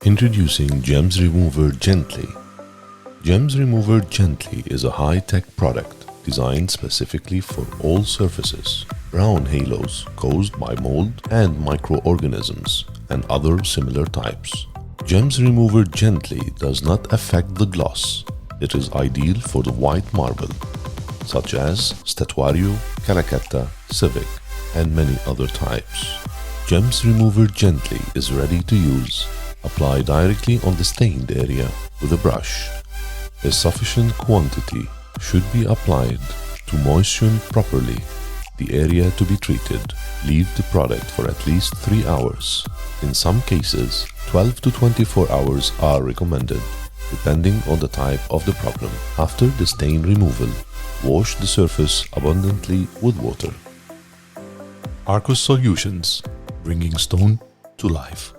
Introducing Gemsremover Gently. Gemsremover Gently is a high-tech product designed specifically for all surfaces, brown halos caused by mold and microorganisms, and other similar types. Gemsremover Gently does not affect the gloss. It is ideal for the white marble, such as Statuario, Calacatta, Civic, and many other types. Gemsremover Gently is ready to use. Apply directly on the stained area with a brush. A sufficient quantity should be applied to moisten properly the area to be treated. Leave the product for at least 3 hours. In some cases, 12 to 24 hours are recommended, depending on the type of the problem. After the stain removal, wash the surface abundantly with water. Arcos Solutions, bringing stone to life.